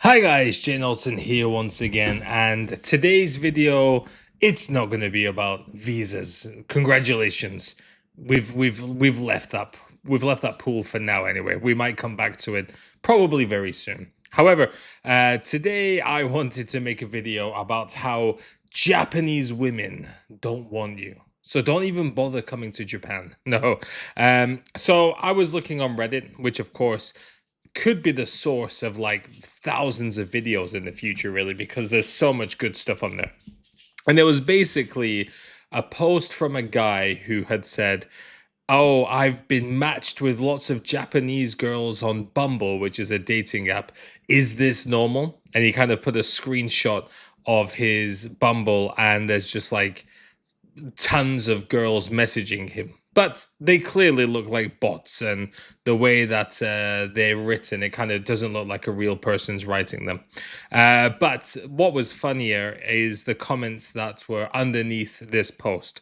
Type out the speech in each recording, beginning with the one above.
Hi guys, Jay Knowlton here once again, and today's video, it's not going to be about visas. Congratulations, we've left up we've left that pool for now anyway. We might come back to it probably very soon. However, today I wanted to make a video about how Japanese women don't want you. So don't even bother coming to Japan. No. So I was looking on Reddit, which of course could be the source of like thousands of videos in the future, really, because there's so much good stuff on there. And it was basically a post from a guy who had said, "Oh, I've been matched with lots of Japanese girls on Bumble, which is a dating app. Is this normal?" And he kind of put a screenshot of his Bumble, and there's just like tons of girls messaging him. But they clearly look like bots, and the way that they're written, it kind of doesn't look like a real person's writing them. But what was funnier is the comments that were underneath this post.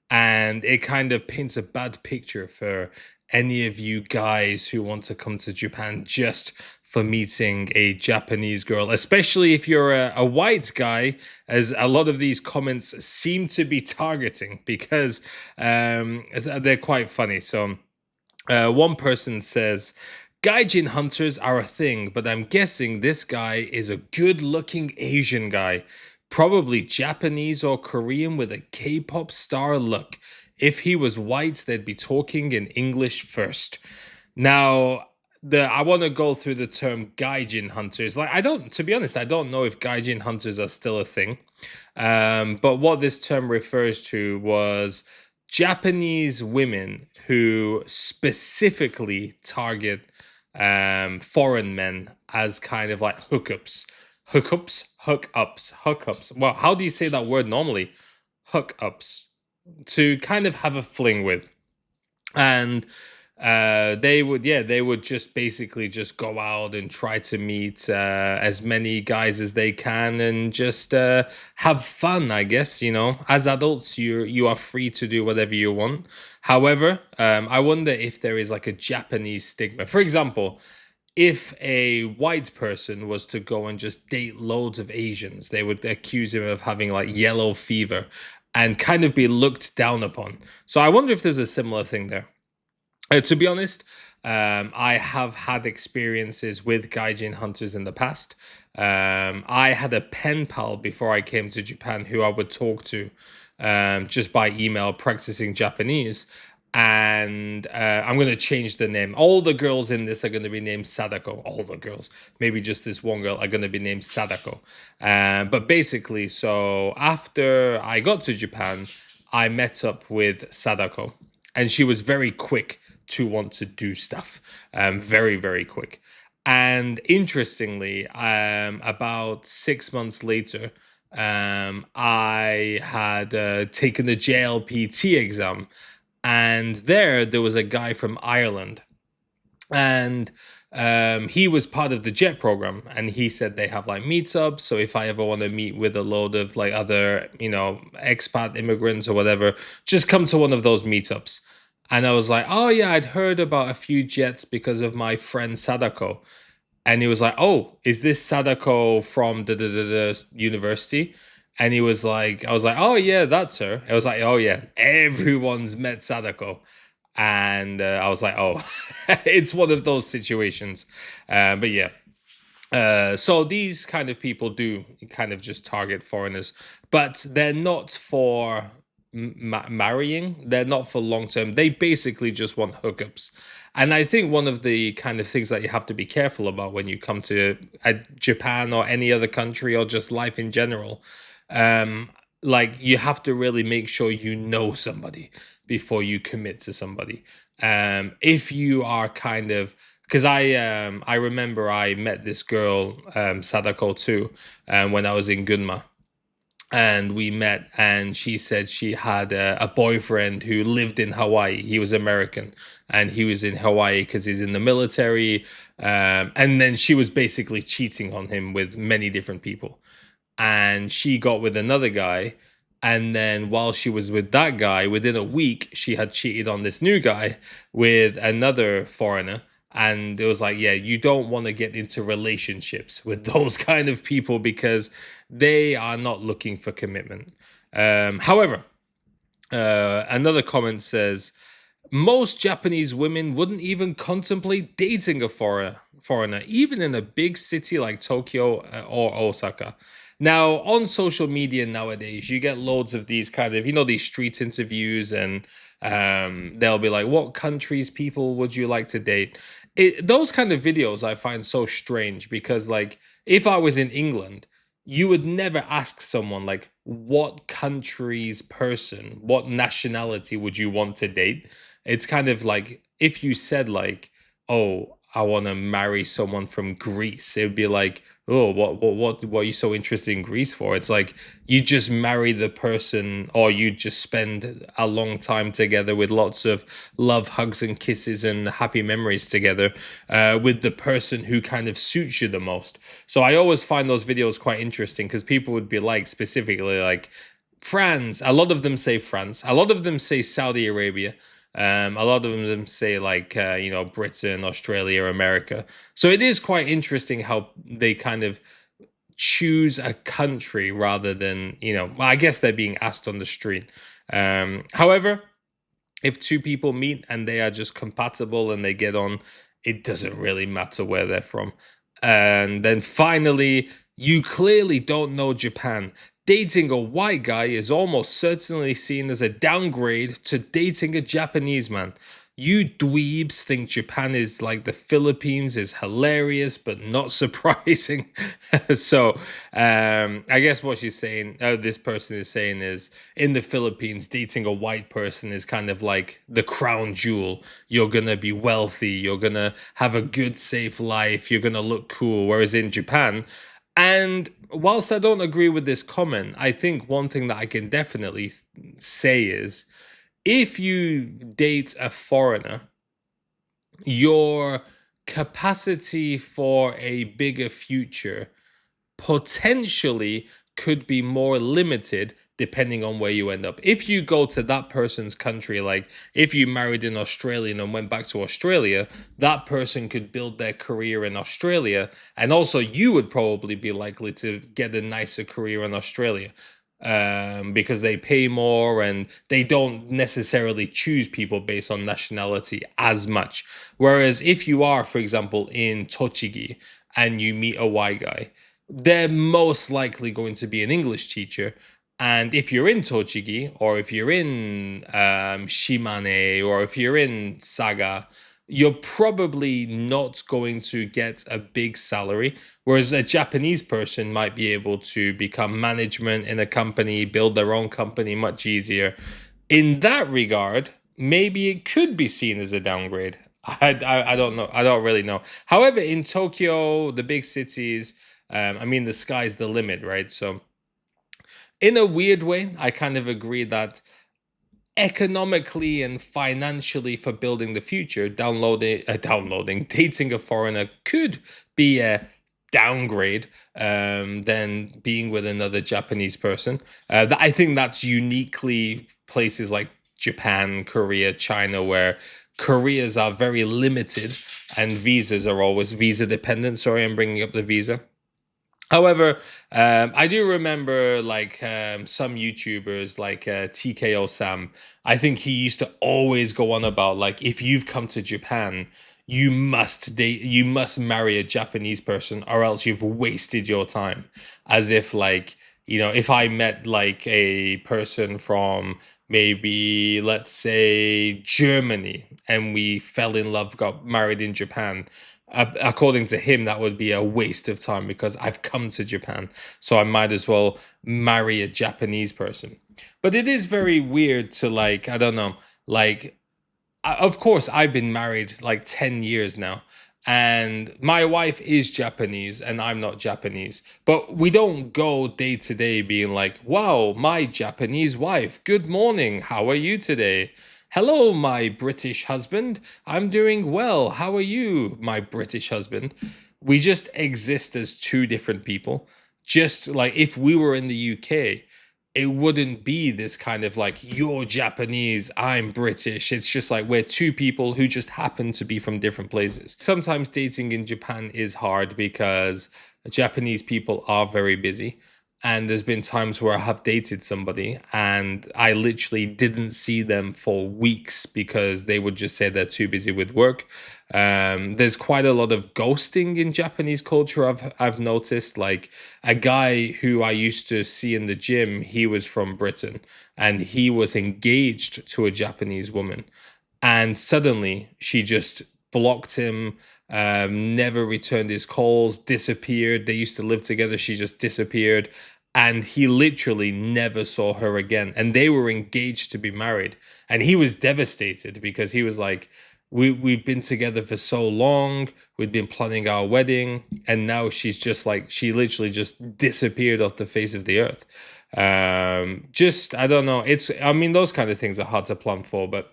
And it kind of paints a bad picture for any of you guys who want to come to Japan just for meeting a Japanese girl, especially if you're a white guy, as a lot of these comments seem to be targeting, because they're quite funny. So one person says, "Gaijin hunters are a thing, but I'm guessing this guy is a good-looking Asian guy. Probably Japanese or Korean with a K-pop star look. If he was white, they'd be talking in English first." Now, I want to go through the term gaijin hunters. Like, to be honest, I don't know if gaijin hunters are still a thing. But what this term refers to was Japanese women who specifically target foreign men as kind of like hookups. Well, how do you say that word normally? Hookups, to kind of have a fling with. And they would just basically just go out and try to meet as many guys as they can, and just have fun, I guess. As adults, you are free to do whatever you want. However, I wonder if there is like a Japanese stigma. For example, if a white person was to go and just date loads of Asians, they would accuse him of having like yellow fever and kind of be looked down upon. So I wonder if there's a similar thing there. To be honest, I have had experiences with gaijin hunters in the past. I had a pen pal before I came to Japan who I would talk to just by email, practicing Japanese. And I'm going to change the name. All the girls in this are going to be named Sadako. All the girls. Maybe just this one girl are going to be named Sadako. But basically, so after I got to Japan, I met up with Sadako. And she was very quick to want to do stuff. Very, very quick. And interestingly, about 6 months later, I had taken the JLPT exam. And there was a guy from Ireland. And he was part of the JET program, and he said they have like meetups. So if I ever want to meet with a load of like other, expat immigrants or whatever, just come to one of those meetups. And I was like, "Oh yeah, I'd heard about a few jets because of my friend Sadako." And he was like, "Oh, is this Sadako from the university?" And he was like, I was like, "Oh yeah, that's her." I was like, "Oh yeah, everyone's met Sadako." And I was like, "Oh, it's one of those situations." But yeah. So these kind of people do kind of just target foreigners, but they're not for marrying. They're not for long term. They basically just want hookups. And I think one of the kind of things that you have to be careful about when you come to Japan or any other country, or just life in general, like, you have to really make sure you know somebody before you commit to somebody. If you are kind of, because I remember I met this girl, Sadako too, when I was in Gunma. And we met, and she said she had a boyfriend who lived in Hawaii. He was American, and he was in Hawaii because he's in the military. And then she was basically cheating on him with many different people. And she got with another guy. And then while she was with that guy, within a week, she had cheated on this new guy with another foreigner. And it was like, yeah, you don't want to get into relationships with those kind of people because they are not looking for commitment. However, another comment says most Japanese women wouldn't even contemplate dating a foreigner, even in a big city like Tokyo or Osaka. Now, on social media nowadays, you get loads of these kind of, these street interviews, and they'll be like, what countries people would you like to date? Those kind of videos I find so strange because, like, if I was in England, you would never ask someone, like, what country's person, what nationality would you want to date? It's kind of like if you said, like, "Oh, I want to marry someone from Greece," it would be like, "Oh, what are you so interested in Greece for?" It's like you just marry the person, or you just spend a long time together with lots of love, hugs, and kisses and happy memories together with the person who kind of suits you the most. So I always find those videos quite interesting because people would be like, specifically like, France. A lot of them say France. A lot of them say Saudi Arabia. A lot of them say, like, Britain, Australia, America. So it is quite interesting how they kind of choose a country rather than, well, I guess they're being asked on the street. However, if two people meet and they are just compatible and they get on, it doesn't really matter where they're from. And then finally, you clearly don't know Japan. Dating a white guy is almost certainly seen as a downgrade to dating a Japanese man. You dweebs think Japan is like the Philippines is hilarious, but not surprising. So, I guess what she's saying, this person is saying, is in the Philippines, dating a white person is kind of like the crown jewel. You're gonna be wealthy, you're gonna have a good, safe life, you're gonna look cool. Whereas in Japan, and whilst I don't agree with this comment, I think one thing that I can definitely say is if you date a foreigner, your capacity for a bigger future potentially could be more limited depending on where you end up. If you go to that person's country, like if you married an Australian and went back to Australia, that person could build their career in Australia. And also, you would probably be likely to get a nicer career in Australia because they pay more and they don't necessarily choose people based on nationality as much. Whereas if you are, for example, in Tochigi and you meet a white guy, they're most likely going to be an English teacher. And if you're in Tochigi, or if you're in Shimane, or if you're in Saga, you're probably not going to get a big salary. Whereas a Japanese person might be able to become management in a company, build their own company much easier. In that regard, maybe it could be seen as a downgrade. I don't know. I don't really know. However, in Tokyo, the big cities, I mean, the sky's the limit, right? So, in a weird way, I kind of agree that economically and financially for building the future, dating a foreigner could be a downgrade than being with another Japanese person. I think that's uniquely places like Japan, Korea, China, where careers are very limited and visas are always visa dependent. Sorry, I'm bringing up the visa. However, I do remember, like, some YouTubers like TKO Sam. I think he used to always go on about, like, if you've come to Japan, you must marry a Japanese person, or else you've wasted your time. As if, like, if I met like a person from, maybe, let's say, Germany, and we fell in love, got married in Japan, according to him, that would be a waste of time because I've come to Japan, so I might as well marry a Japanese person. But it is very weird to, like, I don't know, like, of course, I've been married like 10 years now, and my wife is Japanese and I'm not Japanese. But we don't go day to day being like, wow, my Japanese wife, good morning, how are you today? Hello, my British husband, I'm doing well. How are you, my British husband? We just exist as two different people. Just like if we were in the UK, it wouldn't be this kind of like, you're Japanese, I'm British. It's just like we're two people who just happen to be from different places. Sometimes dating in Japan is hard because Japanese people are very busy. And there's been times where I have dated somebody and I literally didn't see them for weeks because they would just say they're too busy with work. There's quite a lot of ghosting in Japanese culture. I've noticed, like a guy who I used to see in the gym. He was from Britain and he was engaged to a Japanese woman, and suddenly she just blocked him, never returned his calls, disappeared. They used to live together. She just disappeared. And he literally never saw her again. And they were engaged to be married. And he was devastated because he was like, we've been together for so long. We'd been planning our wedding. And now she's just like, she literally just disappeared off the face of the earth. Just, I don't know. I mean, those kind of things are hard to plan for, but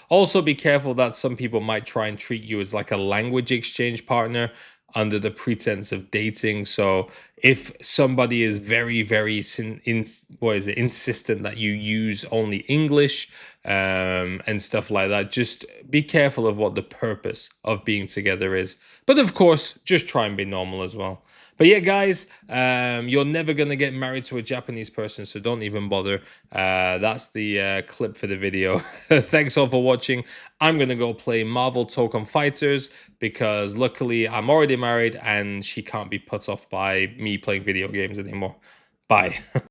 also be careful that some people might try and treat you as like a language exchange partner under the pretense of dating. So if somebody is very, very insistent that you use only English, and stuff like that, just be careful of what the purpose of being together is. But of course, just try and be normal as well. But yeah, guys, you're never going to get married to a Japanese person, so don't even bother. That's the clip for the video. Thanks all for watching. I'm going to go play Marvel Token Fighters because luckily I'm already married and she can't be put off by me playing video games anymore. Bye.